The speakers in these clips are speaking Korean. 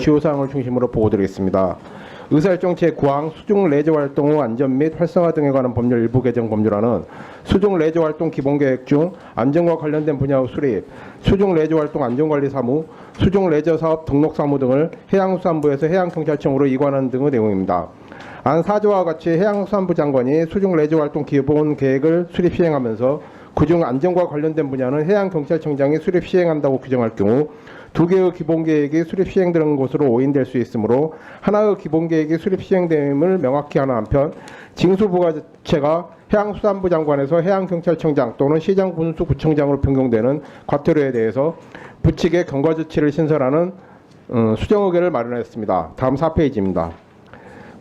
주요 사항을 중심으로 보고드리겠습니다. 의사일정 제9항 수중 레저 활동 후 안전 및 활성화 등에 관한 법률 일부 개정 법률안은 수중 레저 활동 기본계획 중 안전과 관련된 분야의 수립, 수중 레저 활동 안전관리 사무, 수중 레저 사업 등록 사무 등을 해양수산부에서 해양경찰청으로 이관하는 등의 내용입니다. 안 4조와 같이 해양수산부 장관이 수중 레저 활동 기본 계획을 수립 시행하면서 그중 안전과 관련된 분야는 해양경찰청장이 수립 시행한다고 규정할 경우 두 개의 기본계획이 수립 시행되는 것으로 오인될 수 있으므로 하나의 기본계획이 수립 시행됨을 명확히 하는 한편 징수부가체가 해양수산부 장관에서 해양경찰청장 또는 시장군수구청장으로 변경되는 과태료에 대해서 부칙의 경과조치를 신설하는 수정의결을 마련했습니다. 다음 4페이지입니다.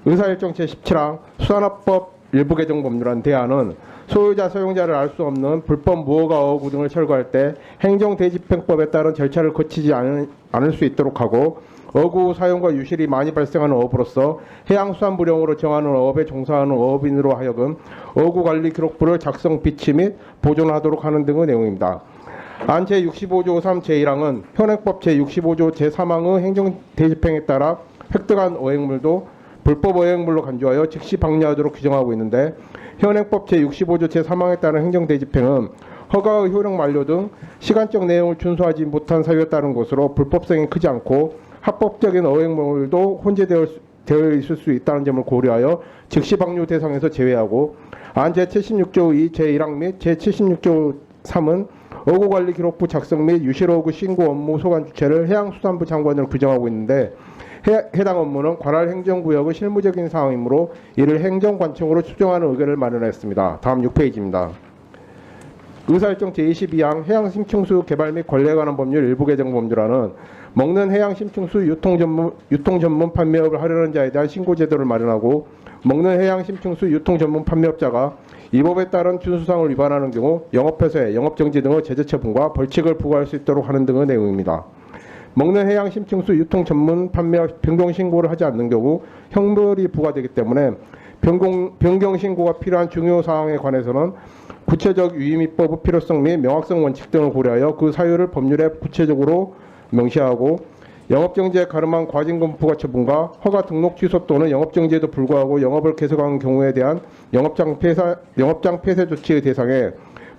의사일정 제17항 수산업법 일부 개정 법률안 대안은 소유자, 사용자를 알 수 없는 불법 무허가 어구 등을 철거할 때 행정대집행법에 따른 절차를 거치지 않을 수 있도록 하고 어구 사용과 유실이 많이 발생하는 어업으로서 해양수산부령으로 정하는 어업에 종사하는 어업인으로 하여금 어구관리 기록부를 작성, 비치 및 보존하도록 하는 등의 내용입니다. 안 제65조 3 제1항은 현행법 제65조 제3항의 행정대집행에 따라 획득한 어획물도 불법 어획물로 간주하여 즉시 방류하도록 규정하고 있는데 현행법 제65조 제3항에 따른 행정대집행은 허가의 효력 만료 등 시간적 내용을 준수하지 못한 사유에 따른 것으로 불법성이 크지 않고 합법적인 어획물도 혼재되어 있을 수 있다는 점을 고려하여 즉시 방류 대상에서 제외하고 안 제76조 2 제1항 및 제76조 3은 어구관리 기록부 작성 및 유실어구 신고 업무 소관 주체를 해양수산부 장관으로 규정하고 있는데 해당 업무는 관할 행정구역의 실무적인 사항이므로 이를 행정관청으로 추정하는 의견을 마련했습니다. 다음 6페이지입니다. 의사일정 제22항 해양심층수 개발 및 관리에 관한 법률 일부 개정 법률안은 먹는 해양심층수 유통전문 판매업을 하려는 자에 대한 신고제도를 마련하고 먹는 해양심층수 유통전문 판매업자가 이 법에 따른 준수사항을 위반하는 경우 영업폐쇄, 영업정지 등의 제재처분과 벌칙을 부과할 수 있도록 하는 등의 내용입니다. 먹는 해양 심층수 유통 전문 판매 변경 신고를 하지 않는 경우 형벌이 부과되기 때문에 변경 신고가 필요한 중요 사항에 관해서는 구체적 유의미법의 필요성 및 명확성 원칙 등을 고려하여 그 사유를 법률에 구체적으로 명시하고 영업정지에 가름한 과징금 부과 처분과 허가 등록 취소 또는 영업정지에도 불구하고 영업을 계속하는 경우에 대한 영업장 폐쇄 조치의 대상에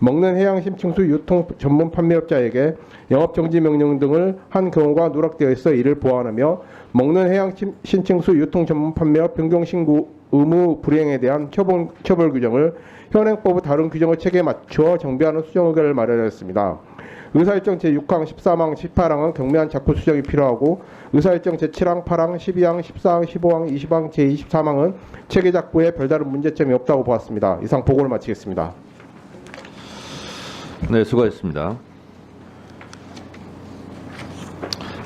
먹는 해양 심층수 유통 전문 판매업자에게 영업정지 명령 등을 한 경우가 누락되어 있어 이를 보완하며 먹는 해양 심층수 유통 전문 판매업 변경 신고 의무 불이행에 대한 처벌 규정을 현행법의 다른 규정의 체계에 맞추어 정비하는 수정 의결을 마련했습니다. 의사일정 제6항, 13항, 18항은 경미한 작부 수정이 필요하고 의사일정 제7항, 8항, 12항, 14항, 15항, 20항, 제23항은 체계 작부에 별다른 문제점이 없다고 보았습니다. 이상 보고를 마치겠습니다. 네, 수고하셨습니다.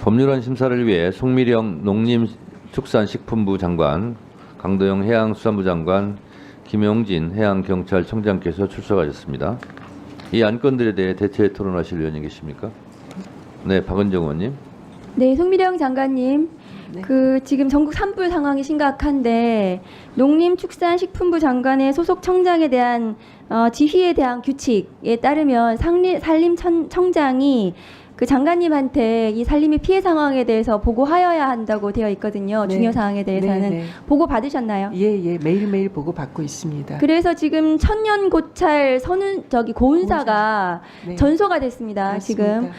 법률안 심사를 위해 송미령 농림축산식품부 장관, 강도영 해양수산부 장관, 김용진 해양경찰청장께서 출석하셨습니다. 이 안건들에 대해 대체 토론하실 의원님 계십니까? 네, 박은정 의원님. 네, 송미령 장관님. 네. 지금 전국 산불 상황이 심각한데 농림축산식품부 장관의 소속 청장에 대한 지휘에 대한 규칙에 따르면 산림청장이 그 장관님한테 이 산림의 피해 상황에 대해서 보고하여야 한다고 되어 있거든요. 네. 중요 사항에 대해서는. 네. 보고 받으셨나요? 예, 매일매일 보고 받고 있습니다. 그래서 지금 천년고찰 고운사가 네. 전소가 됐습니다. 맞습니다. 지금.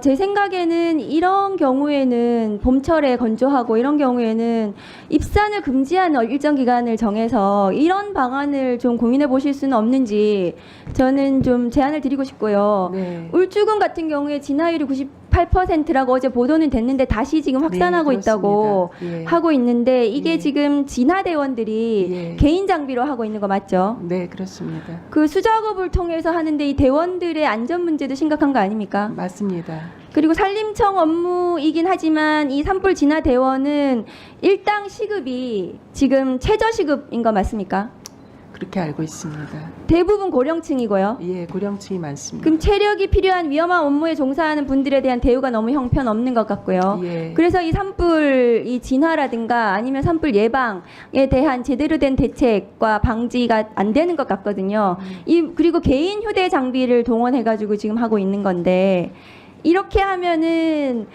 제 생각에는 이런 경우에는 봄철에 건조하고 이런 경우에는 입산을 금지하는 일정 기간을 정해서 이런 방안을 좀 고민해 보실 수는 없는지 저는 좀 제안을 드리고 싶고요. 네. 울주군 같은 경우에 진화율이 98%라고 어제 보도는 됐는데 다시 지금 확산하고 네, 있다고 예. 하고 있는데 이게 예. 지금 진화대원들이 예. 개인 장비로 하고 있는 거 맞죠? 네, 그렇습니다. 그 수작업을 통해서 하는데 이 대원들의 안전 문제도 심각한 거 아닙니까? 맞습니다. 그리고 산림청 업무이긴 하지만 이 산불 진화 대원은 일당 시급이 지금 최저 시급인 거 맞습니까? 그렇게 알고 있습니다. 대부분 고령층이고요. 예, 고령층이 많습니다. 그럼 체력이 필요한 위험한 업무에 종사하는 분들에 대한 대우가 너무 형편없는 것 같고요. 예. 그래서 이 산불 이 진화라든가 아니면 산불 예방에 대한 제대로 된 대책과 방지가 안 되는 것 같거든요. 그리고 개인 휴대 장비를 동원해가지고 지금 하고 있는 건데 이렇게 하면은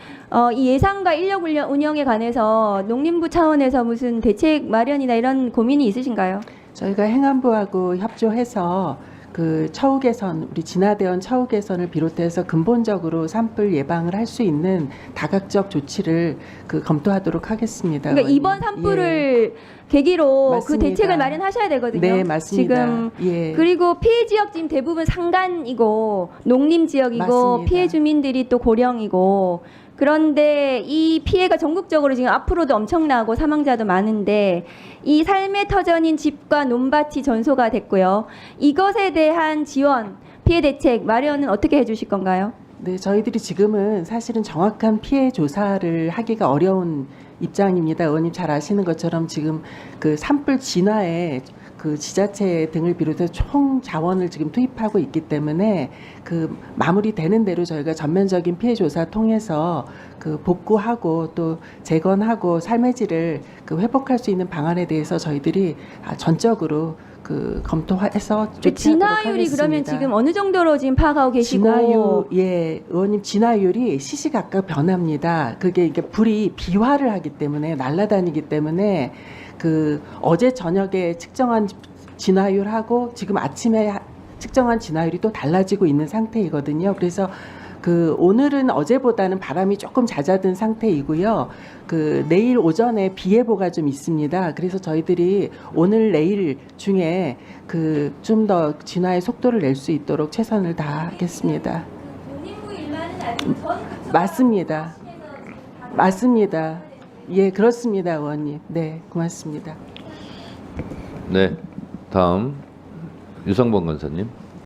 이 예산과 인력 운영에 관해서 농림부 차원에서 무슨 대책 마련이나 이런 고민이 있으신가요? 저희가 행안부하고 협조해서 그 처우 개선, 우리 진화대원 처우 개선을 비롯해서 근본적으로 산불 예방을 할 수 있는 다각적 조치를 검토하도록 하겠습니다. 그러니까 의원님. 이번 산불을 계기로 그 맞습니다. 대책을 마련하셔야 되거든요. 네, 맞습니다. 지금 예. 그리고 피해 지역 지금 대부분 산간이고 농림 지역이고 맞습니다. 피해 주민들이 또 고령이고 그런데 이 피해가 전국적으로 지금 앞으로도 엄청나고 사망자도 많은데 이 삶의 터전인 집과 논밭이 전소가 됐고요. 이것에 대한 지원, 피해 대책 마련은 어떻게 해주실 건가요? 네, 저희들이 지금은 사실은 정확한 피해 조사를 하기가 어려운 입장입니다. 의원님 잘 아시는 것처럼 지금 그 산불 진화에 그 지자체 등을 비롯해서 총 자원을 지금 투입하고 있기 때문에 그 마무리되는 대로 저희가 전면적인 피해 조사 통해서 그 복구하고 또 재건하고 삶의 질을 그 회복할 수 있는 방안에 대해서 저희들이 전적으로 그 검토해서 조치하도록 진화율이 하겠습니다. 그러면 지금 어느 정도로 지금 파악하고 계시고 진화율, 예, 의원님 진화율이 시시각각 변합니다. 그게 이게 불이 비화를 하기 때문에 날아다니기 때문에 그 어제 저녁에 측정한 진화율하고 지금 아침에 측정한 진화율이 또 달라지고 있는 상태이거든요. 그래서 그 오늘은 어제보다는 바람이 조금 잦아든 상태이고요. 그 내일 오전에 비 예보가 좀 있습니다. 그래서 저희들이 오늘 내일 중에 그 좀 더 진화의 속도를 낼 수 있도록 최선을 다하겠습니다. 맞습니다. 맞습니다. 예, 그렇습니다, 의원님. 네, 고맙습니다. 네, 다음 유성범 간사님.